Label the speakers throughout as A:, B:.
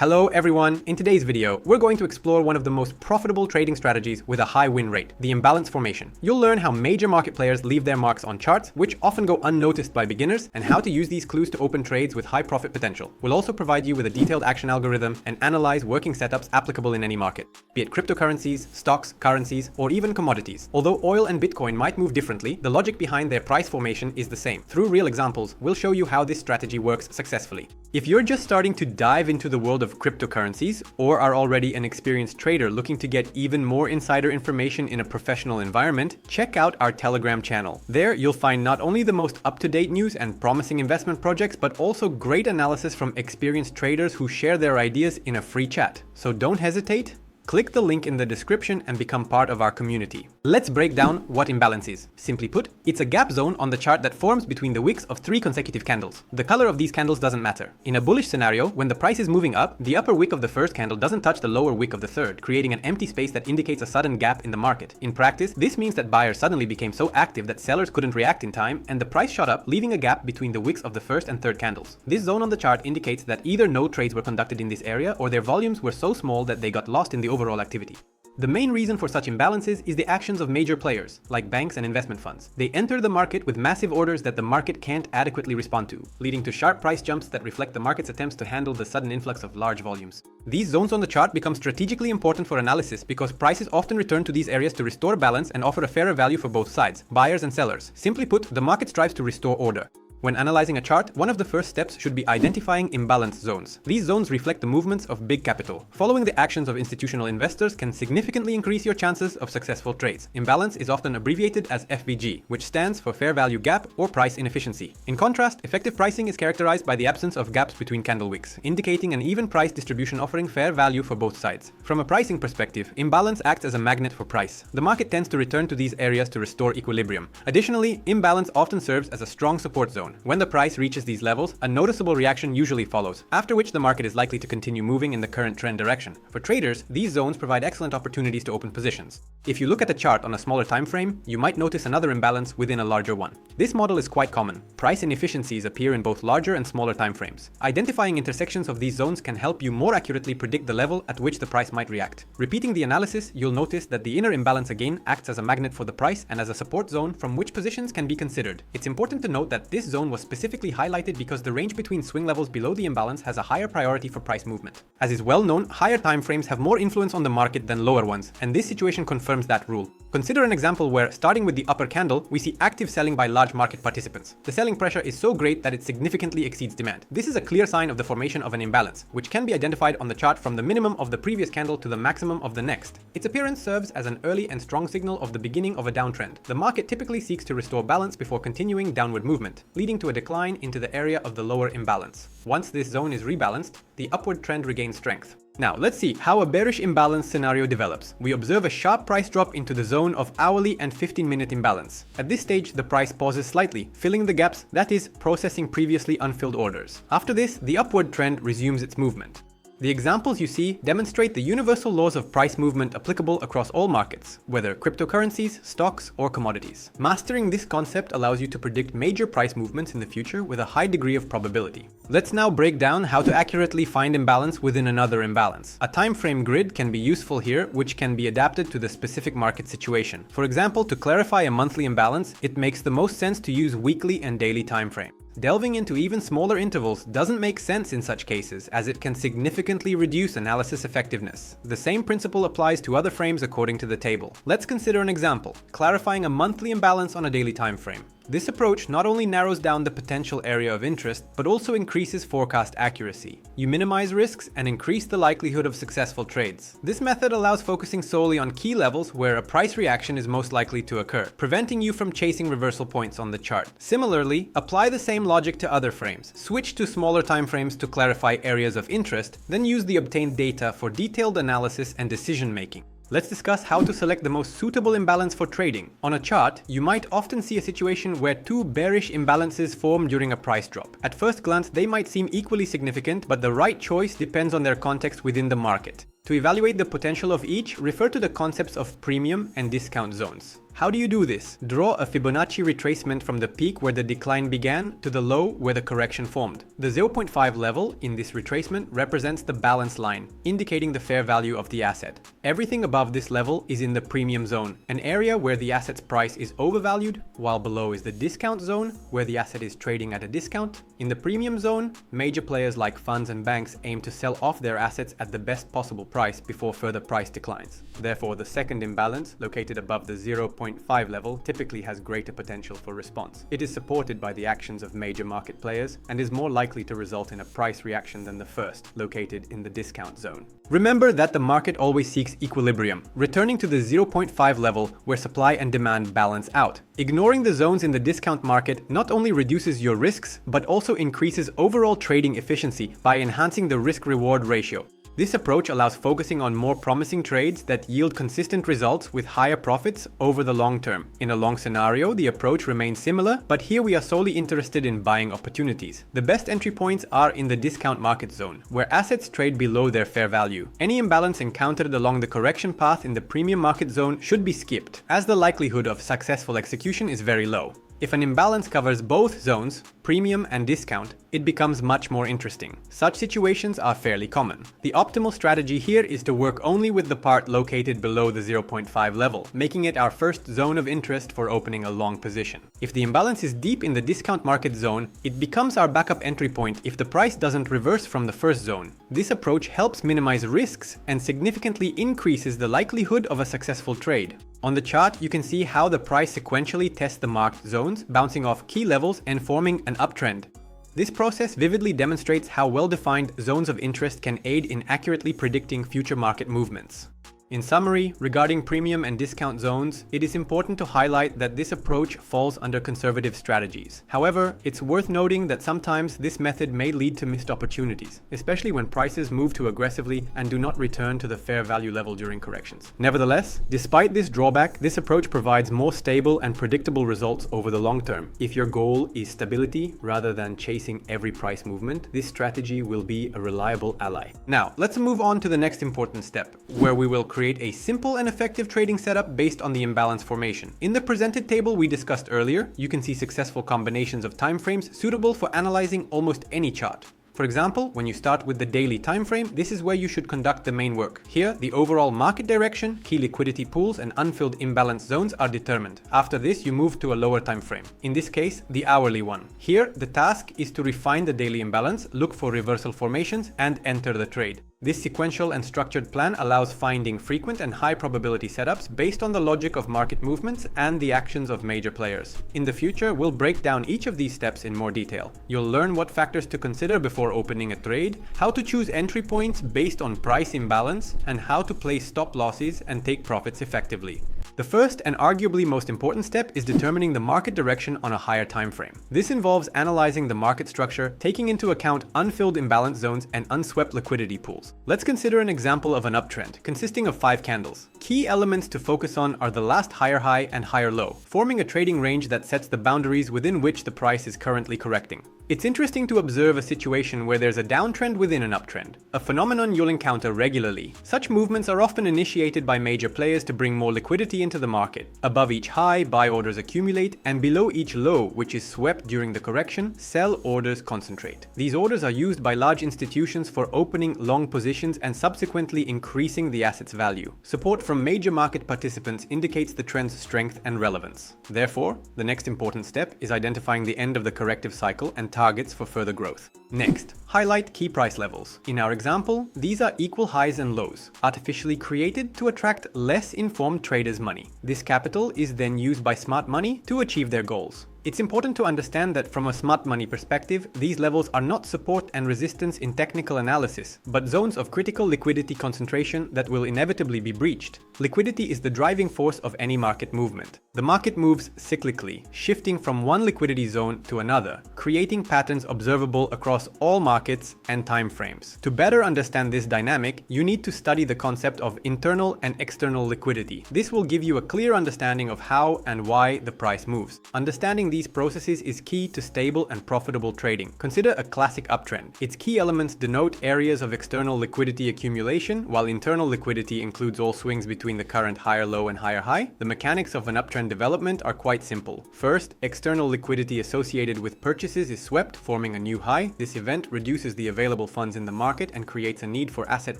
A: Hello everyone, in today's video, we're going to explore one of the most profitable trading strategies with a high win rate, the imbalance formation. You'll learn how major market players leave their marks on charts, which often go unnoticed by beginners, and how to use these clues to open trades with high profit potential. We'll also provide you with a detailed action algorithm and analyze working setups applicable in any market, be it cryptocurrencies, stocks, currencies, or even commodities. Although oil and Bitcoin might move differently, the logic behind their price formation is the same. Through real examples, we'll show you how this strategy works successfully. If you're just starting to dive into the world of cryptocurrencies, or are already an experienced trader looking to get even more insider information in a professional environment, check out our Telegram channel. There, you'll find not only the most up-to-date news and promising investment projects, but also great analysis from experienced traders who share their ideas in a free chat. So don't hesitate. Click the link in the description and become part of our community. Let's break down what imbalance is. Simply put, it's a gap zone on the chart that forms between the wicks of 3 consecutive candles. The color of these candles doesn't matter. In a bullish scenario, when the price is moving up, the upper wick of the first candle doesn't touch the lower wick of the third, creating an empty space that indicates a sudden gap in the market. In practice, this means that buyers suddenly became so active that sellers couldn't react in time, and the price shot up, leaving a gap between the wicks of the first and third candles. This zone on the chart indicates that either no trades were conducted in this area, or their volumes were so small that they got lost in the overall activity. The main reason for such imbalances is the actions of major players, like banks and investment funds. They enter the market with massive orders that the market can't adequately respond to, leading to sharp price jumps that reflect the market's attempts to handle the sudden influx of large volumes. These zones on the chart become strategically important for analysis because prices often return to these areas to restore balance and offer a fairer value for both sides, buyers and sellers. Simply put, the market strives to restore order. When analyzing a chart, one of the first steps should be identifying imbalance zones. These zones reflect the movements of big capital. Following the actions of institutional investors can significantly increase your chances of successful trades. Imbalance is often abbreviated as FVG, which stands for fair value gap or price inefficiency. In contrast, effective pricing is characterized by the absence of gaps between candle wicks, indicating an even price distribution offering fair value for both sides. From a pricing perspective, imbalance acts as a magnet for price. The market tends to return to these areas to restore equilibrium. Additionally, imbalance often serves as a strong support zone. When the price reaches these levels, a noticeable reaction usually follows, after which the market is likely to continue moving in the current trend direction. For traders, these zones provide excellent opportunities to open positions. If you look at a chart on a smaller time frame, you might notice another imbalance within a larger one. This model is quite common. Price inefficiencies appear in both larger and smaller time frames. Identifying intersections of these zones can help you more accurately predict the level at which the price might react. Repeating the analysis, you'll notice that the inner imbalance again acts as a magnet for the price and as a support zone from which positions can be considered. It's important to note that this zone was specifically highlighted because the range between swing levels below the imbalance has a higher priority for price movement. As is well known, higher time frames have more influence on the market than lower ones, and this situation confirms that rule. Consider an example where, starting with the upper candle, we see active selling by large market participants. The selling pressure is so great that it significantly exceeds demand. This is a clear sign of the formation of an imbalance, which can be identified on the chart from the minimum of the previous candle to the maximum of the next. Its appearance serves as an early and strong signal of the beginning of a downtrend. The market typically seeks to restore balance before continuing downward movement, leading to a decline into the area of the lower imbalance. Once this zone is rebalanced, the upward trend regains strength. Now, let's see how a bearish imbalance scenario develops. We observe a sharp price drop into the zone of hourly and 15-minute imbalance. At this stage, the price pauses slightly, filling the gaps, that is, processing previously unfilled orders. After this, the upward trend resumes its movement. The examples you see demonstrate the universal laws of price movement applicable across all markets, whether cryptocurrencies, stocks, or commodities. Mastering this concept allows you to predict major price movements in the future with a high degree of probability. Let's now break down how to accurately find imbalance within another imbalance. A time frame grid can be useful here, which can be adapted to the specific market situation. For example, to clarify a monthly imbalance, it makes the most sense to use weekly and daily time frame. Delving into even smaller intervals doesn't make sense in such cases, as it can significantly reduce analysis effectiveness. The same principle applies to other frames according to the table. Let's consider an example, clarifying a monthly imbalance on a daily time frame. This approach not only narrows down the potential area of interest, but also increases forecast accuracy. You minimize risks and increase the likelihood of successful trades. This method allows focusing solely on key levels where a price reaction is most likely to occur, preventing you from chasing reversal points on the chart. Similarly, apply the same logic to other frames. Switch to smaller time frames to clarify areas of interest, then use the obtained data for detailed analysis and decision making. Let's discuss how to select the most suitable imbalance for trading. On a chart, you might often see a situation where 2 bearish imbalances form during a price drop. At first glance, they might seem equally significant, but the right choice depends on their context within the market. To evaluate the potential of each, refer to the concepts of premium and discount zones. How do you do this? Draw a Fibonacci retracement from the peak where the decline began to the low where the correction formed. The 0.5 level in this retracement represents the balance line, indicating the fair value of the asset. Everything above this level is in the premium zone, an area where the asset's price is overvalued, while below is the discount zone, where the asset is trading at a discount. In the premium zone, major players like funds and banks aim to sell off their assets at the best possible price before further price declines. Therefore, the second imbalance, located above the 0.5 level, typically has greater potential for response. It is supported by the actions of major market players and is more likely to result in a price reaction than the first, located in the discount zone. Remember that the market always seeks equilibrium, returning to the 0.5 level where supply and demand balance out. Ignoring the zones in the discount market not only reduces your risks, but also increases overall trading efficiency by enhancing the risk-reward ratio. This approach allows focusing on more promising trades that yield consistent results with higher profits over the long term. In a long scenario, the approach remains similar, but here we are solely interested in buying opportunities. The best entry points are in the discount market zone, where assets trade below their fair value. Any imbalance encountered along the correction path in the premium market zone should be skipped, as the likelihood of successful execution is very low. If an imbalance covers both zones, premium and discount, it becomes much more interesting. Such situations are fairly common. The optimal strategy here is to work only with the part located below the 0.5 level, making it our first zone of interest for opening a long position. If the imbalance is deep in the discount market zone, it becomes our backup entry point if the price doesn't reverse from the first zone. This approach helps minimize risks and significantly increases the likelihood of a successful trade. On the chart, you can see how the price sequentially tests the marked zones, bouncing off key levels and forming an uptrend. This process vividly demonstrates how well-defined zones of interest can aid in accurately predicting future market movements. In summary, regarding premium and discount zones, it is important to highlight that this approach falls under conservative strategies. However, it's worth noting that sometimes this method may lead to missed opportunities, especially when prices move too aggressively and do not return to the fair value level during corrections. Nevertheless, despite this drawback, this approach provides more stable and predictable results over the long term. If your goal is stability rather than chasing every price movement, this strategy will be a reliable ally. Now, let's move on to the next important step, where we will create a simple and effective trading setup based on the imbalance formation. In the presented table we discussed earlier, you can see successful combinations of timeframes suitable for analyzing almost any chart. For example, when you start with the daily time frame, this is where you should conduct the main work. Here, the overall market direction, key liquidity pools, and unfilled imbalance zones are determined. After this, you move to a lower time frame. In this case, the hourly one. Here, the task is to refine the daily imbalance, look for reversal formations, and enter the trade. This sequential and structured plan allows finding frequent and high probability setups based on the logic of market movements and the actions of major players. In the future, we'll break down each of these steps in more detail. You'll learn what factors to consider before opening a trade, how to choose entry points based on price imbalance, and how to place stop losses and take profits effectively. The first and arguably most important step is determining the market direction on a higher time frame. This involves analyzing the market structure, taking into account unfilled imbalance zones and unswept liquidity pools. Let's consider an example of an uptrend consisting of 5 candles. Key elements to focus on are the last higher high and higher low, forming a trading range that sets the boundaries within which the price is currently correcting. It's interesting to observe a situation where there's a downtrend within an uptrend, a phenomenon you'll encounter regularly. Such movements are often initiated by major players to bring more liquidity into the market. Above each high, buy orders accumulate, and below each low, which is swept during the correction, sell orders concentrate. These orders are used by large institutions for opening long positions and subsequently increasing the asset's value. Support from major market participants indicates the trend's strength and relevance. Therefore, the next important step is identifying the end of the corrective cycle and targets for further growth. Next, highlight key price levels. In our example, these are equal highs and lows, artificially created to attract less informed traders' money. This capital is then used by smart money to achieve their goals. It's important to understand that from a smart money perspective, these levels are not support and resistance in technical analysis, but zones of critical liquidity concentration that will inevitably be breached. Liquidity is the driving force of any market movement. The market moves cyclically, shifting from one liquidity zone to another, creating patterns observable across all markets and time frames. To better understand this dynamic, you need to study the concept of internal and external liquidity. This will give you a clear understanding of how and why the price moves. Understanding these processes is key to stable and profitable trading. Consider a classic uptrend. Its key elements denote areas of external liquidity accumulation, while internal liquidity includes all swings between the current higher low and higher high. The mechanics of an uptrend development are quite simple. First, external liquidity associated with purchases is swept, forming a new high. This event reduces the available funds in the market and creates a need for asset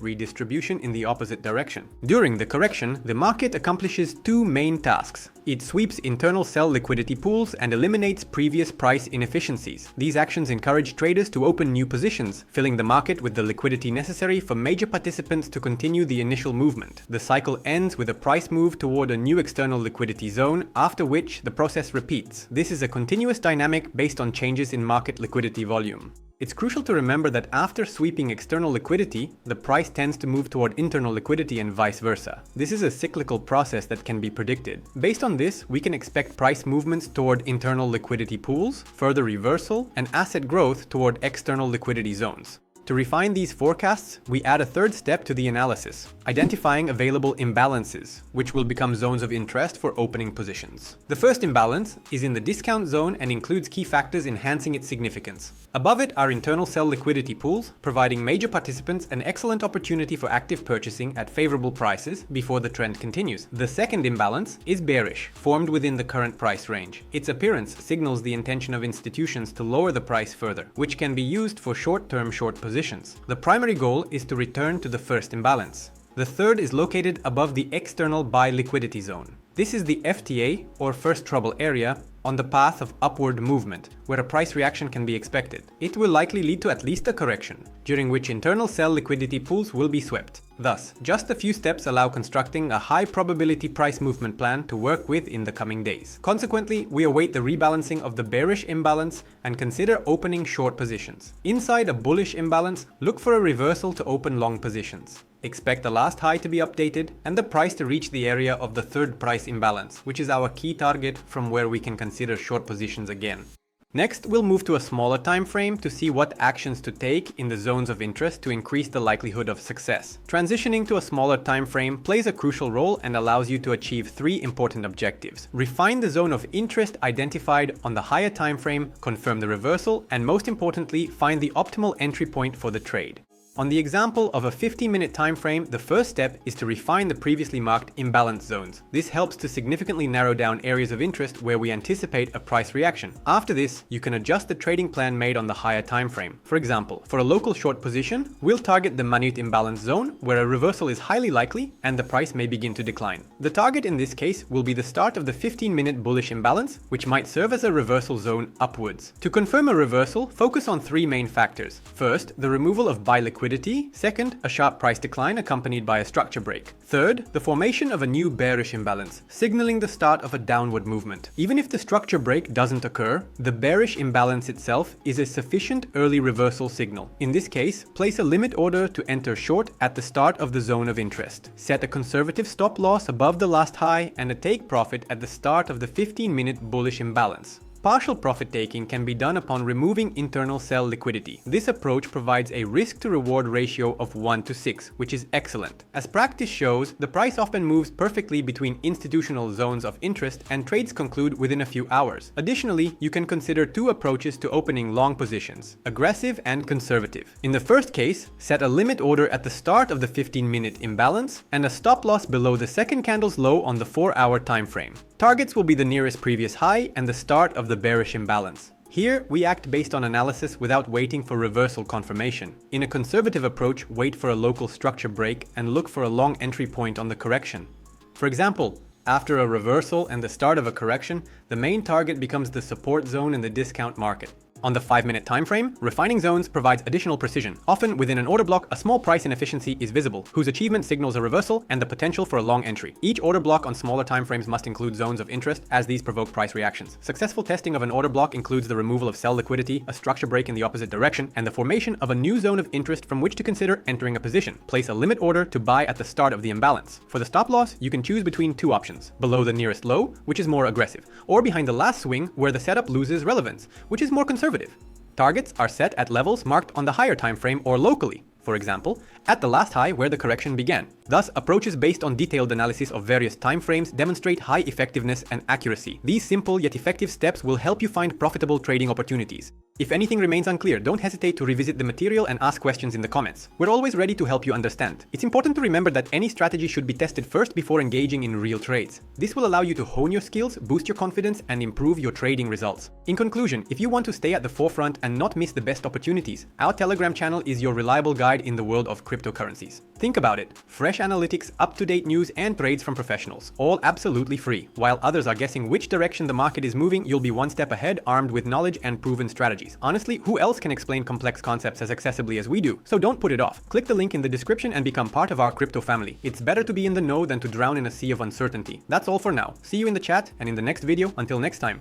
A: redistribution in the opposite direction. During the correction, the market accomplishes two main tasks. It sweeps internal sell liquidity pools and eliminates previous price inefficiencies. These actions encourage traders to open new positions, filling the market with the liquidity necessary for major participants to continue the initial movement. The cycle ends with a price move toward a new external liquidity zone, after which the process repeats. This is a continuous dynamic based on changes in market liquidity volume. It's crucial to remember that after sweeping external liquidity, the price tends to move toward internal liquidity and vice versa. This is a cyclical process that can be predicted. Based on this, we can expect price movements toward internal liquidity pools, further reversal, and asset growth toward external liquidity zones. To refine these forecasts, we add a third step to the analysis, identifying available imbalances, which will become zones of interest for opening positions. The first imbalance is in the discount zone and includes key factors enhancing its significance. Above it are internal sell liquidity pools, providing major participants an excellent opportunity for active purchasing at favorable prices before the trend continues. The second imbalance is bearish, formed within the current price range. Its appearance signals the intention of institutions to lower the price further, which can be used for short-term short positions. The primary goal is to return to the first imbalance. The third is located above the external buy liquidity zone. This is the FTA, or first trouble area, on the path of upward movement, where a price reaction can be expected. It will likely lead to at least a correction, during which internal sell liquidity pools will be swept. Thus, just a few steps allow constructing a high probability price movement plan to work with in the coming days. Consequently, we await the rebalancing of the bearish imbalance and consider opening short positions. Inside a bullish imbalance, look for a reversal to open long positions. Expect the last high to be updated and the price to reach the area of the third price imbalance, which is our key target from where we can consider short positions again. Next, we'll move to a smaller time frame to see what actions to take in the zones of interest to increase the likelihood of success. Transitioning to a smaller time frame plays a crucial role and allows you to achieve three important objectives. Refine the zone of interest identified on the higher time frame, confirm the reversal, and most importantly, find the optimal entry point for the trade. On the example of a 15-minute time frame, the first step is to refine the previously marked imbalance zones. This helps to significantly narrow down areas of interest where we anticipate a price reaction. After this, you can adjust the trading plan made on the higher time frame. For example, for a local short position, we'll target the minute imbalance zone where a reversal is highly likely and the price may begin to decline. The target in this case will be the start of the 15-minute bullish imbalance, which might serve as a reversal zone upwards. To confirm a reversal, focus on three main factors. First, the removal of buy liquidity. Second, a sharp price decline accompanied by a structure break. Third, the formation of a new bearish imbalance, signaling the start of a downward movement. Even if the structure break doesn't occur, the bearish imbalance itself is a sufficient early reversal signal. In this case, place a limit order to enter short at the start of the zone of interest. Set a conservative stop loss above the last high and a take profit at the start of the 15-minute bullish imbalance. Partial profit taking can be done upon removing internal sell liquidity. This approach provides a risk-to-reward ratio of 1:6, which is excellent. As practice shows, the price often moves perfectly between institutional zones of interest and trades conclude within a few hours. Additionally, you can consider two approaches to opening long positions: aggressive and conservative. In the first case, set a limit order at the start of the 15-minute imbalance and a stop loss below the second candle's low on the 4-hour time frame. Targets will be the nearest previous high and the start of the bearish imbalance. Here, we act based on analysis without waiting for reversal confirmation. In a conservative approach, wait for a local structure break and look for a long entry point on the correction. For example, after a reversal and the start of a correction, the main target becomes the support zone in the discount market. On the 5-minute time frame, refining zones provides additional precision. Often within an order block, a small price inefficiency is visible, whose achievement signals a reversal and the potential for a long entry. Each order block on smaller time frames must include zones of interest, as these provoke price reactions. Successful testing of an order block includes the removal of sell liquidity, a structure break in the opposite direction, and the formation of a new zone of interest from which to consider entering a position. Place a limit order to buy at the start of the imbalance. For the stop loss, you can choose between two options: below the nearest low, which is more aggressive, or behind the last swing where the setup loses relevance, which is more conservative. Targets are set at levels marked on the higher time frame or locally. For example, at the last high where the correction began. Thus, approaches based on detailed analysis of various timeframes demonstrate high effectiveness and accuracy. These simple yet effective steps will help you find profitable trading opportunities. If anything remains unclear, don't hesitate to revisit the material and ask questions in the comments. We're always ready to help you understand. It's important to remember that any strategy should be tested first before engaging in real trades. This will allow you to hone your skills, boost your confidence, and improve your trading results. In conclusion, if you want to stay at the forefront and not miss the best opportunities, our Telegram channel is your reliable guide in the world of cryptocurrencies. Think about it. Fresh analytics, up-to-date news, and trades from professionals, all absolutely free. While others are guessing which direction the market is moving, you'll be one step ahead, armed with knowledge and proven strategies. Honestly, who else can explain complex concepts as accessibly as we do? So don't put it off. Click the link in the description and become part of our crypto family. It's better to be in the know than to drown in a sea of uncertainty. That's all for now. See you in the chat and in the next video. Until next time.